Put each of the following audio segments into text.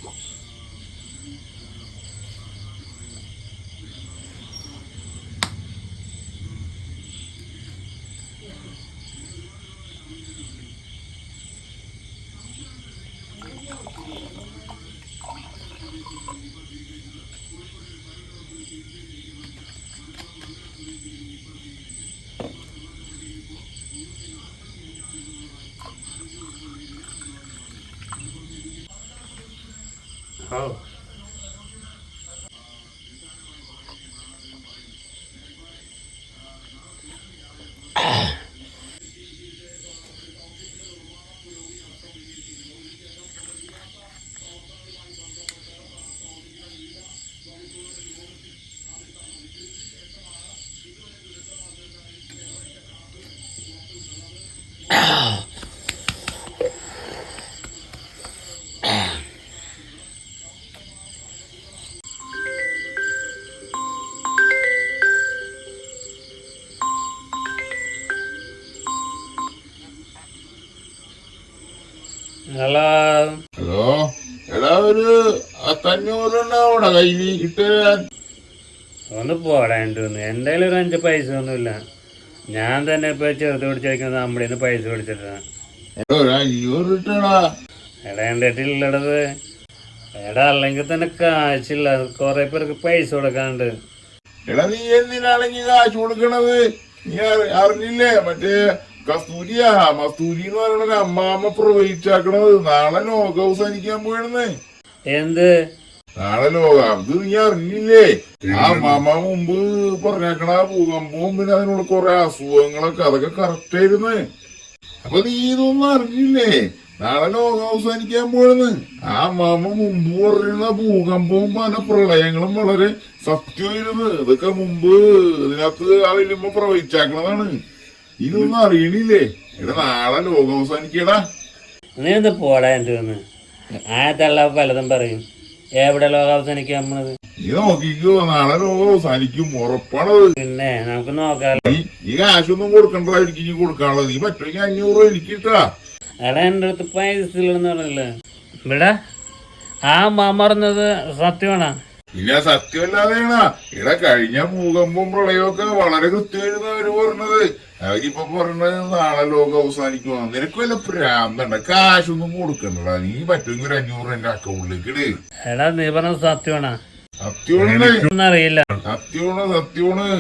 Oh. Hello hello, എടാ ഒരു 500 കയ്യിൽ ഇട്ട് തരാൻ. ഒന്ന് പോടാണ്ട് എൻ്റെ ഒരു 5 പൈസ ഒന്നുമില്ല. ഞാൻ തന്നെ ഇപ്പൊ ചെറുത് പിടിച്ചിരിക്കുന്നത് നമ്മുടെ നിന്ന് പൈസ പിടിച്ചിട്ടാണ്. ഒരു 500 ഇട്ടടാ. എടാ എൻ്റെ അടുത്തില്ലടത്. എടാ അല്ലെങ്കിൽ തന്നെ കാശില്ല, കുറെ പേർക്ക് പൈസ കൊടുക്കാണ്ട്. എടാ നീ എന്തിനാണെങ്കിൽ കാശ് കൊടുക്കണത്? നീ അറിഞ്ഞില്ലേ മറ്റേ മസ്തൂരി എന്ന് പറയണ അമ്മാമ്മ പ്രവഹിച്ചാക്കണത് നാളെ ലോകം അവസാനിക്കാൻ പോയിടുന്നേ. എന്ത് നാളെ ലോകം? അത് നീ അറിഞ്ഞില്ലേ? ആ അമ്മാമ്മ മുമ്പ് പറഞ്ഞേക്കണ ഭൂകമ്പവും പിന്നെ അതിനുള്ള കുറെ അസുഖങ്ങളൊക്കെ അതൊക്കെ കറക്റ്റ് ആയിരുന്നു. അപ്പൊ നീ ഇതൊന്നും അറിഞ്ഞില്ലേ? നാളെ ലോകം അവസാനിക്കാൻ പോയെന്ന് ആ അമ്മാമ്മ മുമ്പ് പറഞ്ഞിരുന്ന ഭൂകമ്പവും പല പ്രളയങ്ങളും വളരെ സത്യമായിരുന്നു. ഇതൊക്കെ മുമ്പ് ഇതിനകത്ത് ആ വലിയമ്മ പ്രവഹിച്ചാക്കണതാണ്. ഇതൊന്നും അറിയണില്ലേ? എടാ നാളെ ലോകം അവസാനിക്കടാ. നീ ഒന്ന് പോടാ എൻ്റെ ഒന്ന്. ആയത്തല്ല പലതും പറയും. എവിടെ ലോകം അവസാനിക്കാൻ പോണത്? നീ നോക്കിക്കോ, നാളെ ലോകം അവസാനിക്കും, ഉറപ്പാണത്. പിന്നെ നമുക്ക് നോക്കാലോ. ഈ കാശൊന്നും കൊടുക്കണ്ടായിരിക്കും, നീ കൊടുക്കാനുള്ളത്. നീ പറ്റുമെങ്കിൽ 500 എനിക്ക് കിട്ടാ. എടാ എൻ്റെ അടുത്ത് പൈസ ഇല്ലെന്ന് പറഞ്ഞില്ലേ? ഇവിടെ ആ മാമ പറഞ്ഞത് സത്യമാണോ? പിന്നെ സത്യമല്ലാതെയാണ്. ഇവിടെ കഴിഞ്ഞ ഭൂകമ്പവും പ്രളയമൊക്കെ വളരെ കൃത്യമായിരുന്നു അവര് പറഞ്ഞത്. അവരിപ്പൊ പറഞ്ഞത് നാളെ ലോകം അവസാനിക്കുമോ. നിനക്ക് വല്ല പ്രാന്തണ്ട? കാശൊന്നും കൊടുക്കണ്ടടാ. നീ പറ്റുമെങ്കിൽ ഒരു 500 എന്റെ അക്കൗണ്ടിലേക്ക് ഇട്. എടാ നീ പറഞ്ഞത് സത്യമാണോ? സത്യമാണ്, അറിയില്ല. സത്യമാണ്.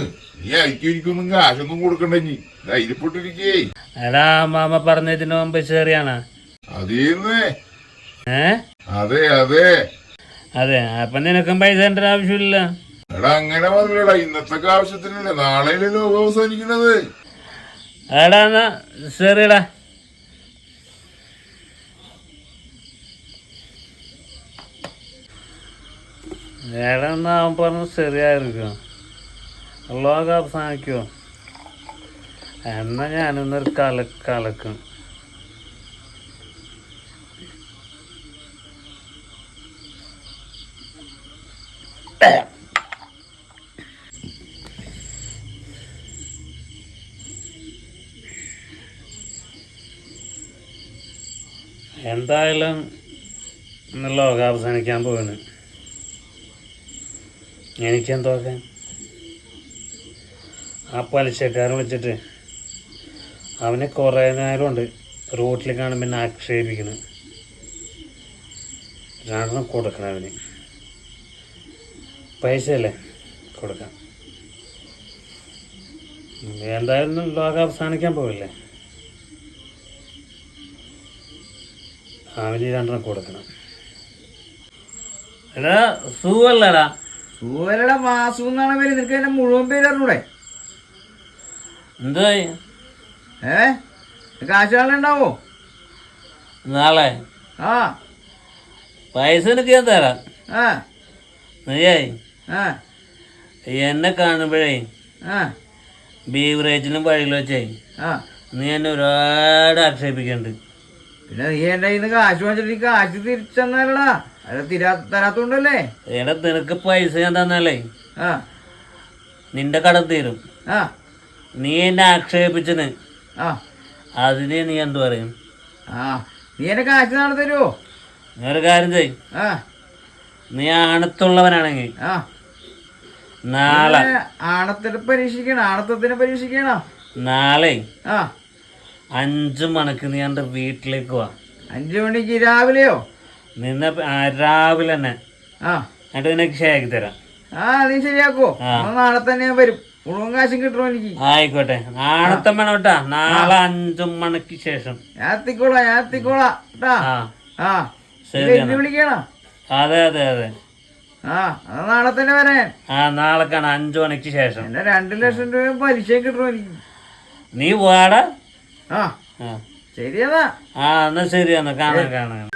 നീ എനിക്കൊന്നും കാശൊന്നും കൊടുക്കണ്ട. നീ ധൈര്യപ്പെട്ടിരിക്കേ. എടാ മാമ പറഞ്ഞതിന് മുമ്പ് ശരിയാണോ? അതേന്നേ. അതെ അതെ, അപ്പൊ നിനക്കും പൈസ തരേണ്ട ആവശ്യമില്ല. എടാ അങ്ങനെ പറഞ്ഞടാ, ഇന്നത്തെ ആവശ്യത്തിനല്ലേ നാളെയല്ലേ ലോകം അവസാനിക്കണത്. എടാ എന്നാ ശരിടാ. എടാ എന്നാ അവൻ പറഞ്ഞ ശരിയായിരിക്കും. ലോകം അവസാനിക്കുമോ? എന്നാ ഞാനിന്നൊരു കലക്കും. എന്തായാലും ഇന്ന് ലോകം അവസാനിക്കാൻ പോവാണ്. എനിക്കെന്തോക്കാൻ ആ പലിശക്കാരൻ വിളിച്ചിട്ട് അവനെ കുറേ നേരമുണ്ട് റോട്ടിൽ കാണുമ്പോൾ എന്നെ ആക്ഷേപിക്കണം. 2 കൊടുക്കണം അവന്. പൈസ അല്ലേ കൊടുക്കാം. എന്തായാലും ലോകം അവസാനിക്കാൻ പോവില്ലേ? അവന് 2 കൊടുക്കണം. എടാ സുഖല്ലടാ. സൂര്യയുടെ വാസു എന്നാണ് പേര്. നിനക്ക് എന്നെ മുഴുവൻ പേര് അറിഞ്ഞൂടെ? എന്തായി? കാശുണ്ടാവോ നാളെ? ആ പൈസ എനിക്ക് ഞാൻ തരാം. നീയായി എന്നെ കാണുമ്പോഴേ ബീവറേജിലും വഴിയിൽ വെച്ചേ നീ എന്നെ ഒരുപാട് ആക്ഷേപിക്കണ്ട്. പിന്നെ നീ എൻ്റെ കയ്യിൽ നിന്ന് കാശ് വാങ്ങിച്ചിട്ട് കാശ് തിരിച്ചെന്നാലടാ. അത് തരാത്തോണ്ടല്ലേ. എടാ നിനക്ക് പൈസ ഞാൻ തന്നാലേ നിന്റെ കടം തീരും. നീ എന്നെ ആക്ഷേപിച്ചന് അതിന് നീ എന്തു പറയും? നീ എന്നെ കാശ് നാളെ തരുമോ? ഞാനൊരു കാര്യം ചെയ്യും. നീ ആണത്തുള്ളവനാണെങ്കിൽ ആ നാളെ ആണത്തിനെ പരീക്ഷിക്കണം നാളെ ആ 5 മണിക്ക് നീ എൻ്റെ വീട്ടിലേക്ക് വാ. 5 മണിക്ക് രാവിലെയോ? നിന്നെ രാവിലെ തന്നെ ആ എന്നിട്ട് നിനക്ക് ശരിയാക്കി തരാം. ആ നീ ശരിയാക്കോ? നാളെ തന്നെ ഞാൻ വരും. മുഴുവൻ കാശും കിട്ടുമോ എനിക്ക്? ആയിക്കോട്ടെ, നാളത്തെ വേണം കേട്ടാ. നാളെ 5 മണിക്ക് ശേഷം ഞാൻ എത്തിക്കോളാം കേട്ടാ. ആ ആ ശരി എന്നാ. വിളിക്കണം. അതെ അതെ അതെ ആ അത് നാളെ തന്നെ വരാൻ. ആ നാളെ കാണാം 5 മണിക്ക് ശേഷം. എന്നെ 2 ലക്ഷം രൂപ പലിശ കിട്ടുമോ എനിക്ക്? നീ വാടാ. ആ ആ ശരിയെന്നാ. ആ എന്നാ ശരി എന്നാ കാണാം.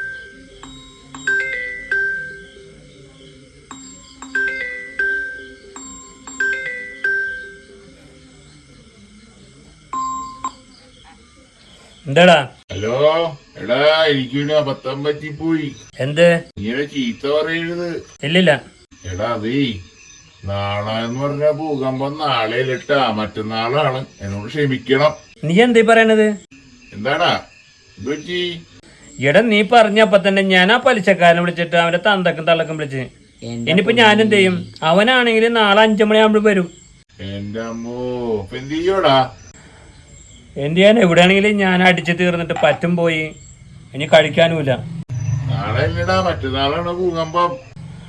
എന്താടാ? ഹലോ എടാ, എനിക്കൊരു അബദ്ധം പറ്റിപ്പോയി. എന്ത്? ഇങ്ങനെ ചീത്ത പറയരുത്. ഇല്ലില്ല. എടാ അതേ, നാളെ എന്ന് പറഞ്ഞ ഭൂകമ്പം നാളെ ഇട്ടാ, മറ്റന്നാളാണ്. എന്നോട് ക്ഷമിക്കണം. നീ എന്തീ പറയണത്? എന്താടാ ഇത് പറ്റി? എടാ നീ പറഞ്ഞപ്പോ തന്നെ ഞാൻ ആ പലിശക്കാരനെ വിളിച്ചിട്ട് അവന്റെ തന്തക്കും തള്ളക്കും വിളിച്ച്. ഇനിയിപ്പോ ഞാൻ എന്ത് ചെയ്യും? അവനാണെങ്കിൽ നാളെ 5 മണിയാകുമ്പോൾ വരും. എന്റെ അമ്മോ, ഇപ്പൊ എന്ത് ചെയ്യോടാ? എന്ത് ചെയ്യാൻ? എവിടെയാണെങ്കിലും ഞാൻ അടിച്ചു തീർന്നിട്ട് പറ്റും പോയി. ഇനി കഴിക്കാനുമില്ല. നാളെ ഇല്ലടാ, മറ്റന്നാളാണ് ഭൂകമ്പം.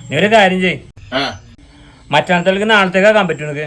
നീ ഒരു കാര്യം ചെയ്, ആ മറ്റന്നാളത്തേക്ക് നാളത്തേക്കാക്കാൻ പറ്റും നിനക്ക്?